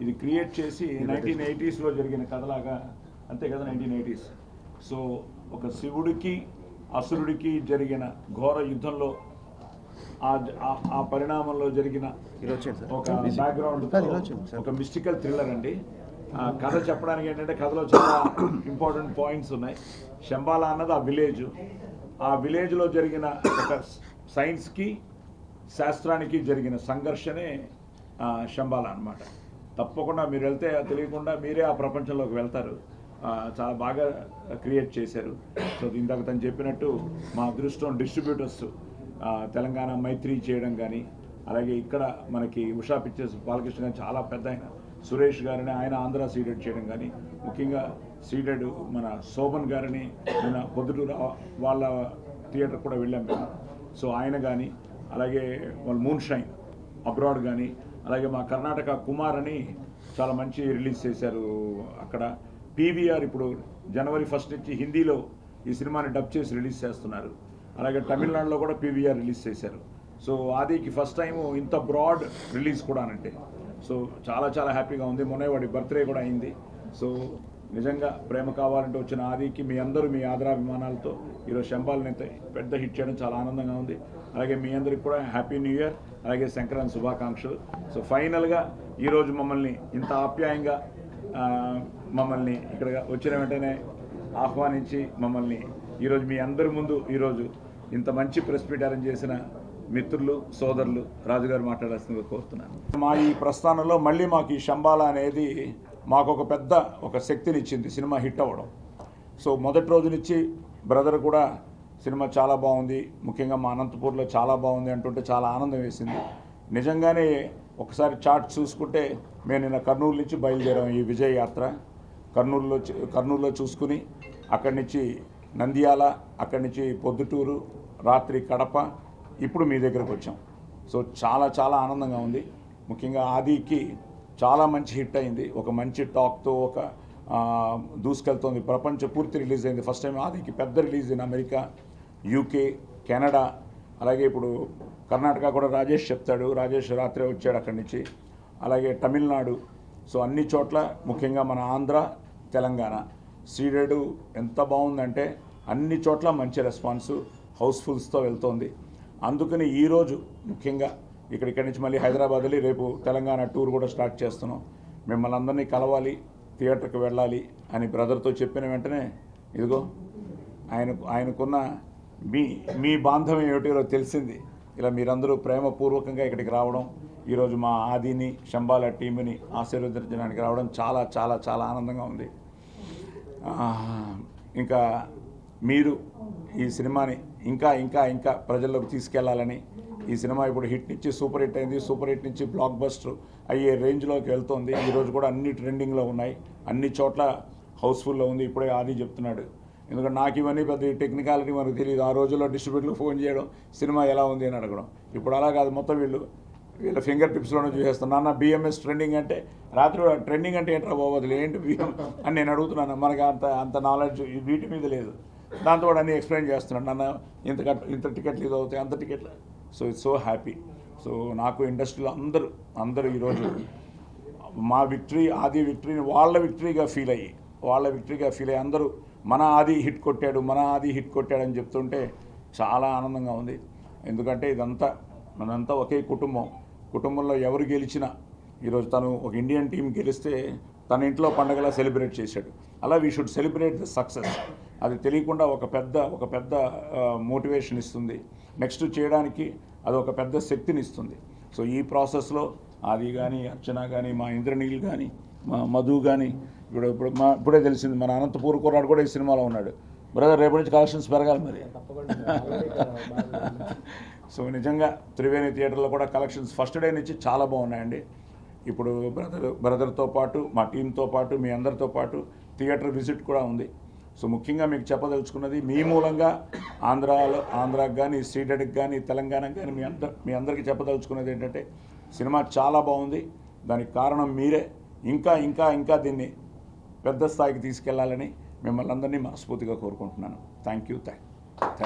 ఇది క్రియేట్ చేసి 1980s జరిగిన కథలాగా, అంతే కదా 1980s. సో ఒక శివుడికి అసురుడికి జరిగిన ఘోర యుద్ధంలో ఆ పరిణామంలో జరిగిన ఒక బ్యాక్గ్రౌండ్, ఒక మిస్టికల్ థ్రిల్లర్ అండి. కథ చెప్పడానికి ఏంటంటే కథలో చాలా ఇంపార్టెంట్ పాయింట్స్ ఉన్నాయి. శంబాలా అన్నది ఆ విలేజ్లో జరిగిన ఒక సైన్స్కి శాస్త్రానికి జరిగిన సంఘర్షణే శంబాలా అన్నమాట. తప్పకుండా మీరు వెళ్తే తెలియకుండా మీరే ఆ ప్రపంచంలోకి వెళ్తారు. చాలా బాగా క్రియేట్ చేశారు. సో ఇందాక తను చెప్పినట్టు మా అదృష్టం డిస్ట్రిబ్యూటర్స్ తెలంగాణ మైత్రి చేయడం కానీ, అలాగే ఇక్కడ మనకి ఉషా పిక్చర్స్ బాలకృష్ణ గారు చాలా పెద్ద ఆయన సురేష్ గారిని ఆయన ఆంధ్ర సీడెడ్ చేయడం కానీ, ముఖ్యంగా సీడెడ్ మన శోభన్ గారిని మన పొద్దుటూరు వాళ్ళ థియేటర్ కూడా వెళ్ళాం మేము. సో ఆయన కానీ, అలాగే వాళ్ళ మూన్ షైన్ అబ్రాడ్ కానీ, అలాగే మా కర్ణాటక కుమార్ అని చాలా మంచి రిలీజ్ చేశారు అక్కడ. పీవీఆర్ ఇప్పుడు జనవరి 1 నుంచి హిందీలో ఈ సినిమాని డబ్ చేసి రిలీజ్ చేస్తున్నారు. అలాగే తమిళనాడులో కూడా పీవీఆర్ రిలీజ్ చేశారు. సో ఆదికి ఫస్ట్ టైము ఇంత బ్రాడ్ రిలీజ్ కూడా అంటే, సో చాలా చాలా హ్యాపీగా ఉంది. మొన్న వాడి బర్త్డే కూడా అయింది. సో నిజంగా ప్రేమ కావాలంటే వచ్చిన ఆదికి మీ అందరూ మీ ఆదరాభిమానాలతో ఈరోజు శంబాలని పెద్ద హిట్ చేయడం చాలా ఆనందంగా ఉంది. అలాగే మీ అందరికి కూడా హ్యాపీ న్యూ ఇయర్, అలాగే సంక్రాంతి శుభాకాంక్షలు. సో ఫైనల్గా ఈరోజు మమ్మల్ని ఇంత ఆప్యాయంగా మమ్మల్ని ఇక్కడ వచ్చిన వెంటనే ఆహ్వానించి మమ్మల్ని ఈరోజు మీ అందరి ముందు ఈరోజు ఇంత మంచి ప్రెస్ మీట్ అరేంజ్ చేసిన మిత్రులు సోదరులు రాజుగారు మాట్లాడాల్సిందిగా కోరుతున్నాను. మా ఈ ప్రస్థానంలో మళ్ళీ మాకు ఈ శంబాలా అనేది మాకు ఒక శక్తినిచ్చింది సినిమా హిట్ అవ్వడం. సో మొదటి రోజు నుంచి బ్రదర్ కూడా సినిమా చాలా బాగుంది, ముఖ్యంగా మా అనంతపూర్లో చాలా బాగుంది అంటుంటే చాలా ఆనందం వేసింది. నిజంగానే ఒకసారి చార్ట్ చూసుకుంటే మేము నిన్న కర్నూలు నుంచి బయలుదేరాం ఈ విజయ యాత్ర. కర్నూలులో చూసుకుని అక్కడి నుంచి నంద్యాల, అక్కడి నుంచి పొద్దుటూరు, రాత్రి కడప, ఇప్పుడు మీ దగ్గరకు వచ్చాం. సో చాలా చాలా ఆనందంగా ఉంది. ముఖ్యంగా ఆదికి చాలా మంచి హిట్ అయింది, ఒక మంచి టాక్తో ఒక దూసుకెళ్తోంది. ప్రపంచ పూర్తి రిలీజ్ అయింది. ఫస్ట్ టైం ఆదికి పెద్ద release in America, UK, Canada, అలాగే ఇప్పుడు కర్ణాటక కూడా రాజేష్ చెప్తాడు. రాజేష్ రాత్రే వచ్చాడు అక్కడి నుంచి. అలాగే తమిళనాడు. సో అన్ని చోట్ల, ముఖ్యంగా మన ఆంధ్ర, తెలంగాణ సీడెడ్ ఎంత బాగుందంటే అన్ని చోట్ల మంచి రెస్పాన్సు, హౌస్ఫుల్స్తో వెళ్తోంది. అందుకని ఈరోజు ముఖ్యంగా ఇక్కడి నుంచి మళ్ళీ హైదరాబాద్ వెళ్ళి రేపు తెలంగాణ టూర్ కూడా స్టార్ట్ చేస్తున్నాం. మిమ్మల్ని అందరినీ కలవాలి, థియేటర్కి వెళ్ళాలి అని బ్రదర్తో చెప్పిన వెంటనే ఇదిగో ఆయనకున్న మీ బాంధవ్యం ఏమిటో తెలిసింది. ఇలా మీరందరూ ప్రేమపూర్వకంగా ఇక్కడికి రావడం, ఈరోజు మా ఆదిని శంబాలా టీంని ఆశీర్వదించడానికి రావడం చాలా చాలా చాలా ఆనందంగా ఉంది. ఇంకా మీరు ఈ సినిమాని ఇంకా ఇంకా ఇంకా ప్రజల్లోకి తీసుకెళ్లాలని, ఈ సినిమా ఇప్పుడు హిట్ నుంచి సూపర్ హిట్ అయింది, సూపర్ హిట్ నుంచి బ్లాక్ బస్టర్ అయ్యే రేంజ్లోకి వెళ్తుంది. ఈరోజు కూడా అన్ని ట్రెండింగ్లో ఉన్నాయి, అన్ని చోట్ల హౌస్ఫుల్లో ఉంది. ఇప్పుడే ఆది చెప్తున్నాడు, ఎందుకంటే నాకు ఇవన్నీ పెద్ద టెక్నికాలిటీ మనకు తెలియదు. ఆ రోజుల్లో డిస్ట్రిబ్యూటర్లు ఫోన్ చేయడం, సినిమా ఎలా ఉంది అని అడగడం. ఇప్పుడు అలా కాదు, మొత్తం వీళ్ళ ఫింగర్ టిప్స్లోనే చూసేస్తాను. నాన్న బిఎంఎస్ ట్రెండింగ్ అంటే, రాత్రి ట్రెండింగ్ అంటే ఏంట్రా బాబోదులు ఏంటి బిఎం అని నేను అడుగుతున్నాను. మనకి అంత నాలెడ్జ్ వీటి మీద లేదు. దాంతో అన్నీ ఎక్స్ప్లెయిన్ చేస్తున్నాను. నాన్న ఇంత టికెట్లు ఇది అవుతాయి, అంత టికెట్లు. So it's so happy. So నాకు ఇండస్ట్రీలో అందరూ ఈరోజు మా విక్టరీ, ఆది విక్టరీని వాళ్ళ విక్టరీగా ఫీల్ అయ్యి అందరూ మన ఆది హిట్ కొట్టాడు అని చెప్తుంటే చాలా ఆనందంగా ఉంది. ఎందుకంటే మనంతా ఒకే కుటుంబంలో ఎవరు గెలిచినా, ఈరోజు తను ఒక ఇండియన్ టీం గెలిస్తే తన ఇంట్లో పండగలా సెలబ్రేట్ చేశాడు. అలా we should celebrate the success. అది తెలియకుండా ఒక పెద్ద మోటివేషన్ ఇస్తుంది. నెక్స్ట్ చేయడానికి అది ఒక పెద్ద శక్తిని ఇస్తుంది. సో ఈ ప్రాసెస్లో ఆది కానీ, అర్చన కానీ, మా ఇంద్రనీల్ కానీ, మా మధు కానీ, ఇప్పుడే తెలిసింది మన అనంతపూర్ కుర్రాడు కూడా ఈ సినిమాలో ఉన్నాడు. బ్రదర్ రేపటి నుంచి కలెక్షన్స్ పెరగాలి మరి. సో నిజంగా త్రివేణి థియేటర్లో కూడా కలెక్షన్స్ ఫస్ట్ డే నుంచి చాలా బాగున్నాయండి. ఇప్పుడు బ్రదర్తో పాటు, మా టీంతో పాటు, మీ అందరితో పాటు థియేటర్ విజిట్ కూడా ఉంది. సో ముఖ్యంగా మీకు చెప్పదలుచుకున్నది, మీ మూలంగా ఆంధ్రాకి కానీ, సీడెడ్కి కానీ, తెలంగాణకి కానీ మీ అందరికీ చెప్పదలుచుకున్నది ఏంటంటే, సినిమా చాలా బాగుంది. దానికి కారణం మీరే. ఇంకా ఇంకా ఇంకా దీన్ని పెద్ద స్థాయికి తీసుకెళ్లాలని మిమ్మల్ని అందరినీ మనస్ఫూర్తిగా కోరుకుంటున్నాను. Thank you.